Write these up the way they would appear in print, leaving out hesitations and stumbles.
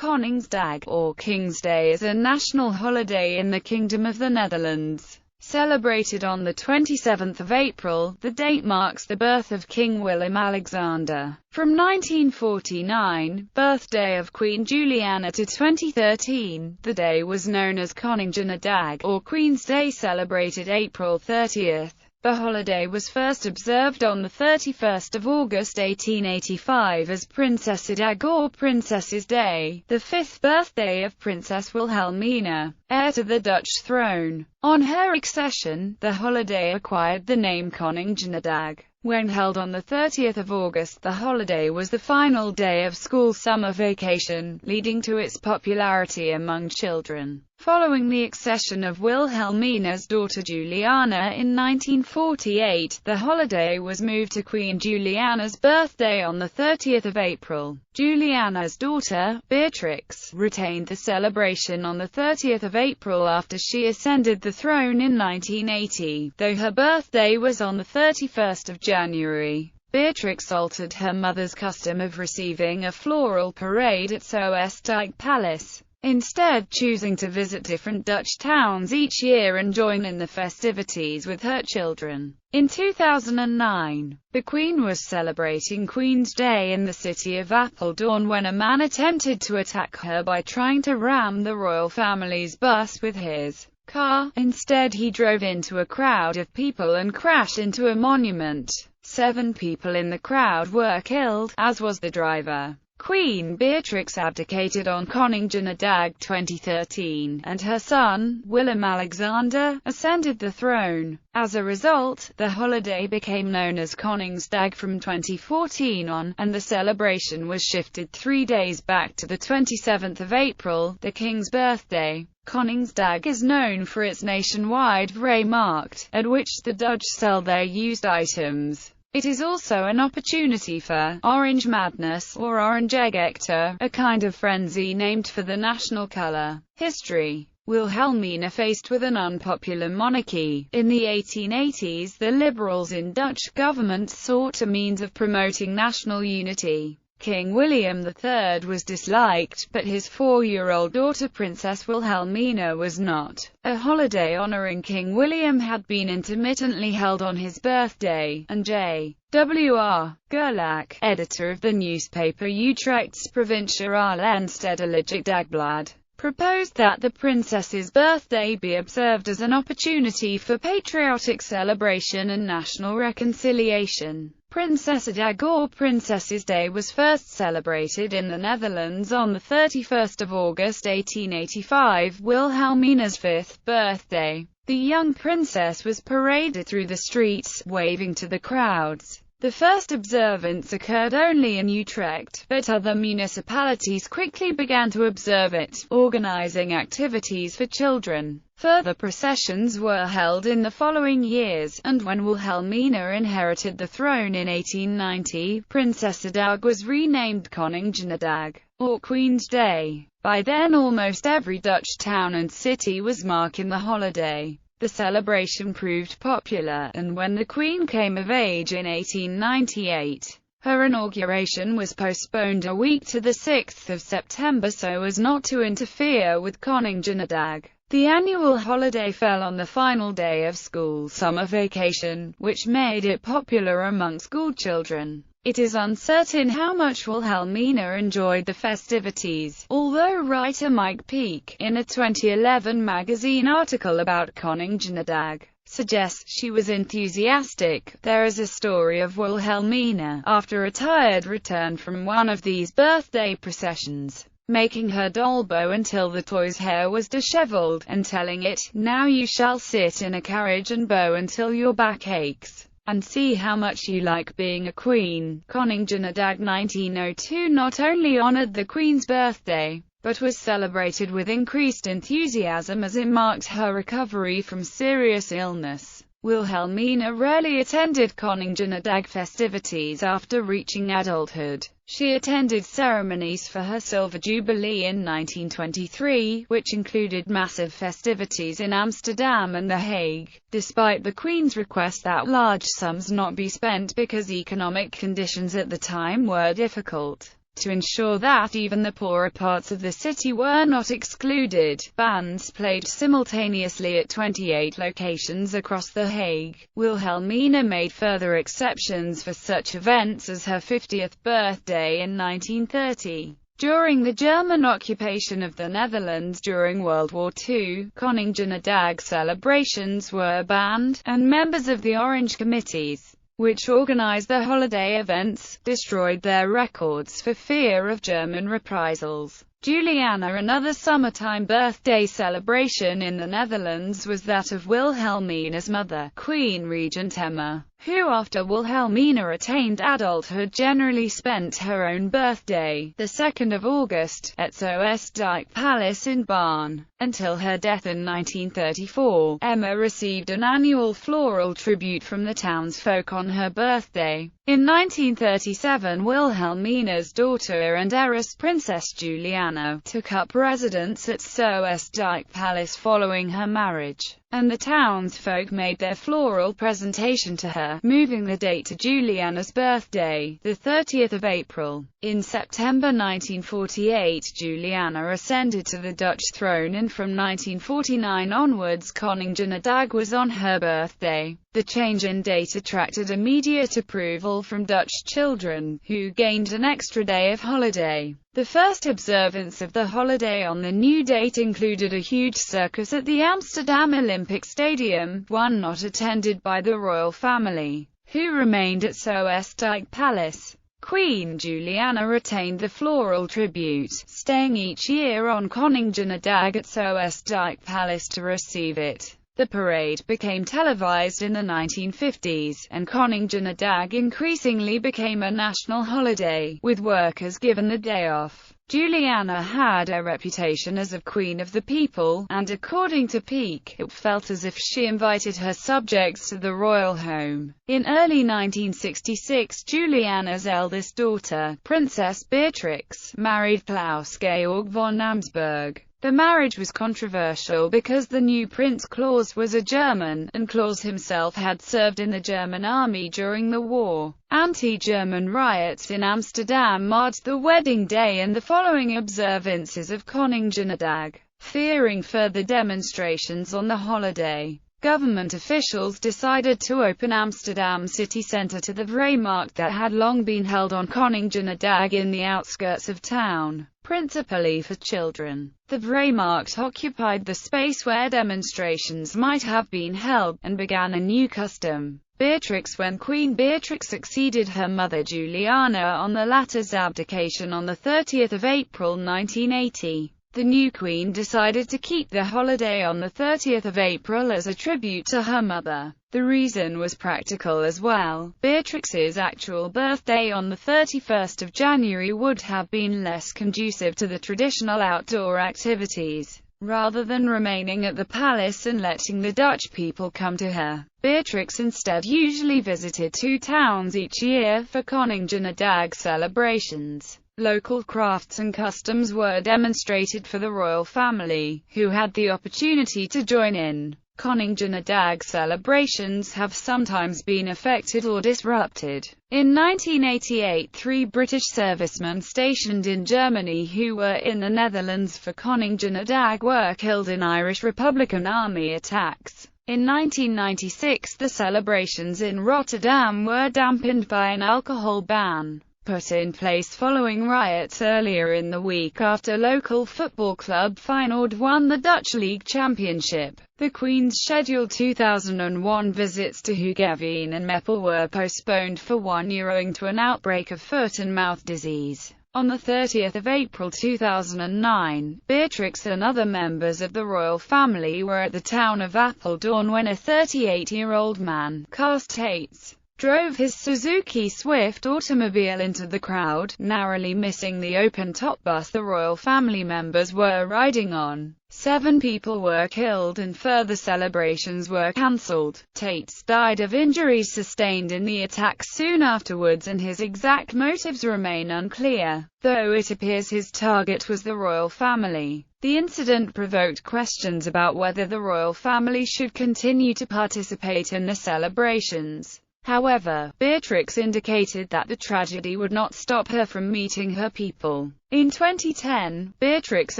Koningsdag, or King's Day, is a national holiday in the Kingdom of the Netherlands. Celebrated on the 27th of April, the date marks the birth of King Willem-Alexander. From 1949, birthday of Queen Juliana, to 2013, the day was known as Koningsdag, or Queen's Day, celebrated April 30th. The holiday was first observed on the 31st of August 1885 as Prinsessendag or Princess's Day, the fifth birthday of Princess Wilhelmina, heir to the Dutch throne. On her accession, the holiday acquired the name Koningsdag. When held on the 30th of August, the holiday was the final day of school summer vacation, leading to its popularity among children. Following the accession of Wilhelmina's daughter Juliana in 1948, the holiday was moved to Queen Juliana's birthday on the 30th of April. Juliana's daughter, Beatrix, retained the celebration on the 30th of April after she ascended the throne in 1980, though her birthday was on the 31st of January. Beatrix altered her mother's custom of receiving a floral parade at Soestdijk Palace, instead choosing to visit different Dutch towns each year and join in the festivities with her children. In 2009, the Queen was celebrating Queen's Day in the city of Apeldoorn when a man attempted to attack her by trying to ram the royal family's bus with his car. Instead, he drove into a crowd of people and crashed into a monument. 7 people in the crowd were killed, as was the driver. Queen Beatrix abdicated on Koningsdag 2013, and her son, Willem-Alexander, ascended the throne. As a result, the holiday became known as Koningsdag from 2014 on, and the celebration was shifted 3 days back to the 27th of April, the King's birthday. Koningsdag is known for its nationwide Vrijmarkt, at which the Dutch sell their used items. It is also an opportunity for Orange Madness, or Oranje-gekte, a kind of frenzy named for the national color. History. Wilhelmina faced with an unpopular monarchy. In the 1880s, the liberals in Dutch government sought a means of promoting national unity. King William III was disliked, but his 4-year-old daughter Princess Wilhelmina was not. A holiday honoring King William had been intermittently held on his birthday, and J.W.R. Gerlach, editor of the newspaper Utrechtse Provinciale en Stedelijk Dagblad, proposed that the princess's birthday be observed as an opportunity for patriotic celebration and national reconciliation. Prinsessendag or Princess's Day was first celebrated in the Netherlands on the 31st of August 1885, Wilhelmina's 5th birthday. The young princess was paraded through the streets, waving to the crowds. The first observance occurred only in Utrecht, but other municipalities quickly began to observe it, organizing activities for children. Further processions were held in the following years, and when Wilhelmina inherited the throne in 1890, Prinsessendag was renamed Koningsdag, or Queen's Day. By then almost every Dutch town and city was marking the holiday. The celebration proved popular, and when the Queen came of age in 1898, her inauguration was postponed a week to the 6th of September so as not to interfere with Koningsdag. The annual holiday fell on the final day of school summer vacation, which made it popular among schoolchildren. It is uncertain how much Wilhelmina enjoyed the festivities, although writer Mike Peake, in a 2011 magazine article about Koningsdag, suggests she was enthusiastic. There is a story of Wilhelmina, after a tired return from one of these birthday processions, making her doll bow until the toy's hair was disheveled, and telling it, "Now you shall sit in a carriage and bow until your back aches, and see how much you like being a queen." Koningsdag 1902 not only honored the Queen's birthday, but was celebrated with increased enthusiasm as it marked her recovery from serious illness. Wilhelmina rarely attended Koningsdag festivities after reaching adulthood. She attended ceremonies for her Silver Jubilee in 1923, which included massive festivities in Amsterdam and The Hague, despite the Queen's request that large sums not be spent because economic conditions at the time were difficult. To ensure that even the poorer parts of the city were not excluded, bands played simultaneously at 28 locations across The Hague. Wilhelmina made further exceptions for such events as her 50th birthday in 1930. During the German occupation of the Netherlands during World War II, Koningsdag celebrations were banned, and members of the Orange Committees, which organized the holiday events, destroyed their records for fear of German reprisals. Juliana. Another summertime birthday celebration in the Netherlands was that of Wilhelmina's mother, Queen Regent Emma, who after Wilhelmina attained adulthood generally spent her own birthday, the 2nd of August, at Koningsdag Palace in Barn. Until her death in 1934, Emma received an annual floral tribute from the townsfolk on her birthday. In 1937, Wilhelmina's daughter and heiress Princess Juliana took up residence at Koningsdag Palace following her marriage, and the townsfolk made their floral presentation to her, moving the date to Juliana's birthday, the 30th of April. In September 1948, Juliana ascended to the Dutch throne, and from 1949 onwards Koningsdag was on her birthday. The change in date attracted immediate approval from Dutch children, who gained an extra day of holiday. The first observance of the holiday on the new date included a huge circus at the Amsterdam Olympic Stadium, one not attended by the royal family, who remained at Koningsdag Palace. Queen Juliana retained the floral tribute, staying each year on Koningsdag at Koningsdag Palace to receive it. The parade became televised in the 1950s, and Koningsdag increasingly became a national holiday, with workers given the day off. Juliana had a reputation as a queen of the people, and according to Peake, it felt as if she invited her subjects to the royal home. In early 1966, Juliana's eldest daughter, Princess Beatrix, married Klaus Georg von Amsberg. The marriage was controversial because the new Prince Claus was a German, and Claus himself had served in the German army during the war. Anti-German riots in Amsterdam marred the wedding day and the following observances of Koningsdag. Fearing further demonstrations on the holiday, government officials decided to open Amsterdam city centre to the Vrijmarkt that had long been held on Koningsdag in the outskirts of town, principally for children. The Vrijmarkt occupied the space where demonstrations might have been held, and began a new custom. Beatrix. When Queen Beatrix succeeded her mother Juliana on the latter's abdication on the 30th of April 1980, the new queen decided to keep the holiday on the 30th of April as a tribute to her mother. The reason was practical as well. Beatrix's actual birthday on the 31st of January would have been less conducive to the traditional outdoor activities. Rather than remaining at the palace and letting the Dutch people come to her, Beatrix instead usually visited two towns each year for Koningsdag celebrations. Local crafts and customs were demonstrated for the royal family, who had the opportunity to join in. Koningsdag celebrations have sometimes been affected or disrupted. In 1988, 3 British servicemen stationed in Germany who were in the Netherlands for Koningsdag were killed in Irish Republican Army attacks. In 1996, the celebrations in Rotterdam were dampened by an alcohol ban put in place following riots earlier in the week after local football club Feyenoord won the Dutch League Championship. The Queen's scheduled 2001 visits to Hoogeveen and Meppel were postponed for 1 year owing to an outbreak of foot and mouth disease. On the 30th of April 2009, Beatrix and other members of the royal family were at the town of Apeldoorn when a 38-year-old man, Karst Tates, drove his Suzuki Swift automobile into the crowd, narrowly missing the open-top bus the royal family members were riding on. 7 people were killed and further celebrations were cancelled. Tates died of injuries sustained in the attack soon afterwards, and his exact motives remain unclear, though it appears his target was the royal family. The incident provoked questions about whether the royal family should continue to participate in the celebrations. However, Beatrix indicated that the tragedy would not stop her from meeting her people. In 2010, Beatrix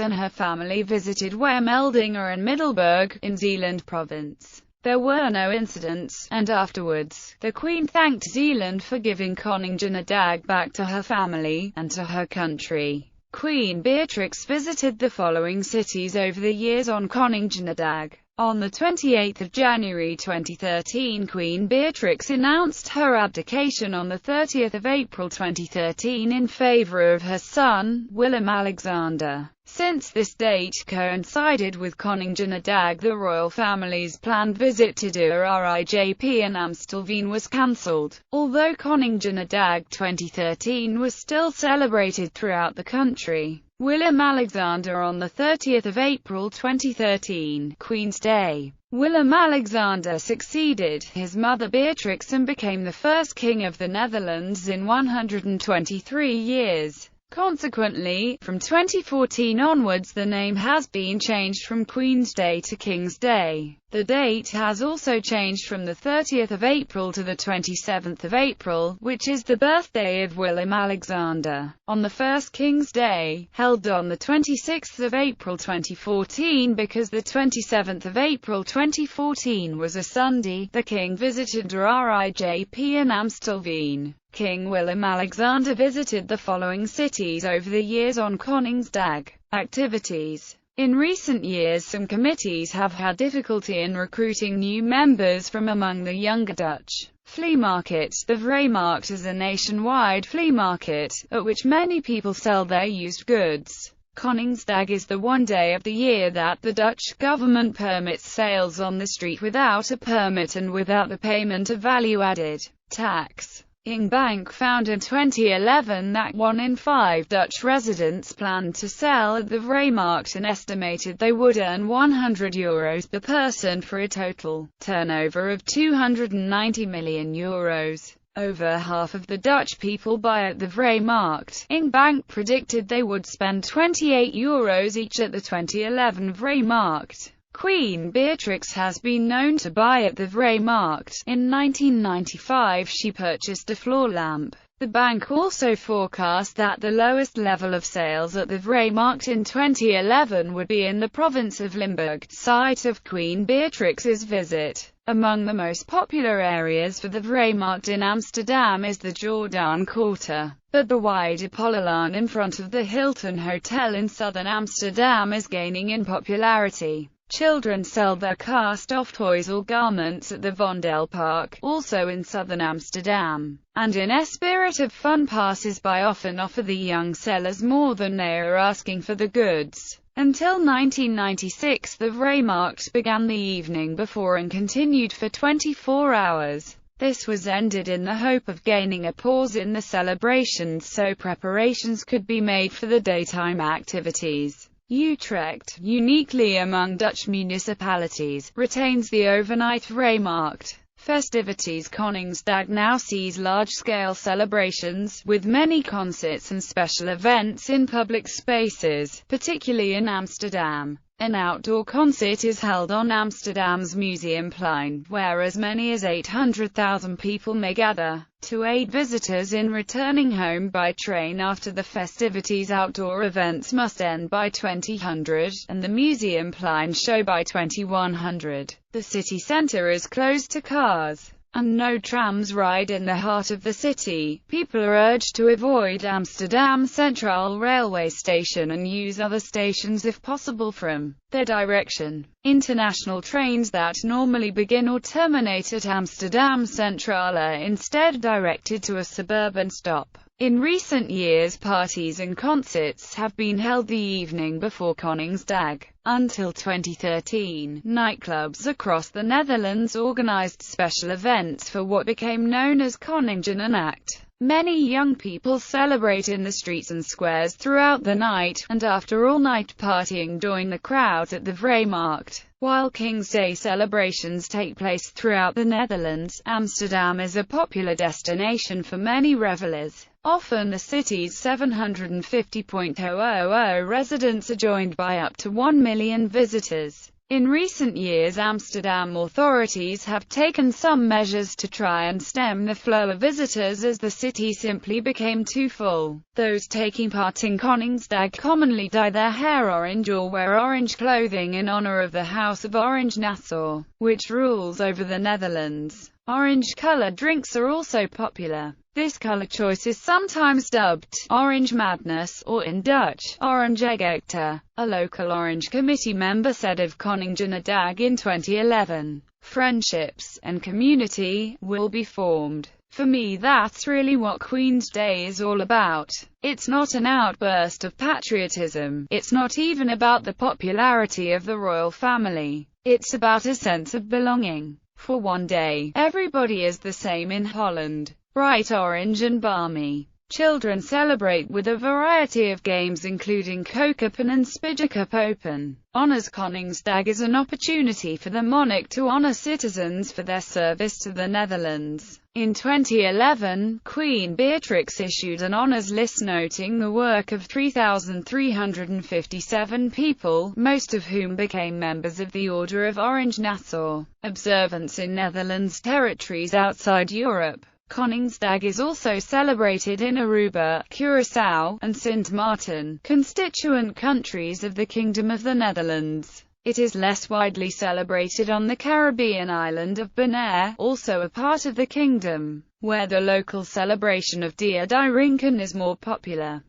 and her family visited Wermeldinge and Middelburg, in Zeeland province. There were no incidents, and afterwards, the Queen thanked Zeeland for giving Koningsdag back to her family, and to her country. Queen Beatrix visited the following cities over the years on Koningsdag. On 28 January 2013, Queen Beatrix announced her abdication on 30 April 2013 in favour of her son, Willem-Alexander. Since this date coincided with Koningsdag, the royal family's planned visit to de RIJP in Amstelveen was cancelled. Although Koningsdag 2013 was still celebrated throughout the country, Willem-Alexander on 30 April 2013, Queen's Day. Willem-Alexander succeeded his mother Beatrix and became the first king of the Netherlands in 123 years. Consequently, from 2014 onwards the name has been changed from Queen's Day to King's Day. The date has also changed from 30 April to 27 April, which is the birthday of Willem-Alexander. On the first King's Day, held on 26 April 2014 because 27 April 2014 was a Sunday, the king visited de RIJP in Amstelveen. King Willem-Alexander visited the following cities over the years on Koningsdag. Activities. In recent years some committees have had difficulty in recruiting new members from among the younger Dutch. Flea market. The Vrijmarkt is a nationwide flea market, at which many people sell their used goods. Koningsdag is the one day of the year that the Dutch government permits sales on the street without a permit and without the payment of value-added tax. Bank found in 2011 that 1 in 5 Dutch residents planned to sell at the Vrijmarkt and estimated they would earn €100 per person for a total turnover of €290 million. Over half of the Dutch people buy at the Vrijmarkt. Bank predicted they would spend €28 each at the 2011 Vrijmarkt. Queen Beatrix has been known to buy at the Vrijmarkt. In 1995 she purchased a floor lamp. The bank also forecast that the lowest level of sales at the Vrijmarkt in 2011 would be in the province of Limburg, site of Queen Beatrix's visit. Among the most popular areas for the Vrijmarkt in Amsterdam is the Jordaan Quarter, but the wider Polderlaan in front of the Hilton Hotel in southern Amsterdam is gaining in popularity. Children sell their cast-off toys or garments at the Vondelpark, also in southern Amsterdam. And in a spirit of fun, passers-by often offer the young sellers more than they are asking for the goods. Until 1996 the Vrijmarkt began the evening before and continued for 24 hours. This was ended in the hope of gaining a pause in the celebrations so preparations could be made for the daytime activities. Utrecht, uniquely among Dutch municipalities, retains the overnight Vrijmarkt. Festivities. Koningsdag now sees large-scale celebrations, with many concerts and special events in public spaces, particularly in Amsterdam. An outdoor concert is held on Amsterdam's Museumplein, where as many as 800,000 people may gather. To aid visitors in returning home by train after the festivities, outdoor events must end by 2000, and the Museumplein show by 2100. The city centre is closed to cars, and no trams ride in the heart of the city. People are urged to avoid Amsterdam Centraal railway station and use other stations if possible from their direction. International trains that normally begin or terminate at Amsterdam Centraal are instead directed to a suburban stop. In recent years parties and concerts have been held the evening before Koningsdag. Until 2013, nightclubs across the Netherlands organized special events for what became known as Koningsnacht. Many young people celebrate in the streets and squares throughout the night, and after all-night partying join the crowds at the Vrijmarkt. While King's Day celebrations take place throughout the Netherlands, Amsterdam is a popular destination for many revelers. Often the city's 750,000 residents are joined by up to 1 million visitors. In recent years, Amsterdam authorities have taken some measures to try and stem the flow of visitors as the city simply became too full. Those taking part in Koningsdag commonly dye their hair orange or wear orange clothing in honor of the House of Orange-Nassau, which rules over the Netherlands. Orange-colored drinks are also popular. This color choice is sometimes dubbed Orange Madness, or in Dutch, Orange Gekte. A local Orange Committee member said of Koningsdag in 2011, "Friendships and community will be formed. For me, that's really what Queen's Day is all about. It's not an outburst of patriotism. It's not even about the popularity of the royal family. It's about a sense of belonging. For one day, everybody is the same in Holland. Bright orange and balmy. Children celebrate with a variety of games including Kookhappen and Spijkerkup Open. Honors Koningsdag is an opportunity for the monarch to honor citizens for their service to the Netherlands. In 2011, Queen Beatrix issued an honors list noting the work of 3,357 people, most of whom became members of the Order of Orange-Nassau. Observance in Netherlands territories outside Europe. Koningsdag is also celebrated in Aruba, Curaçao, and Sint Maarten, constituent countries of the Kingdom of the Netherlands. It is less widely celebrated on the Caribbean island of Bonaire, also a part of the kingdom, where the local celebration of Dia de Rinken is more popular.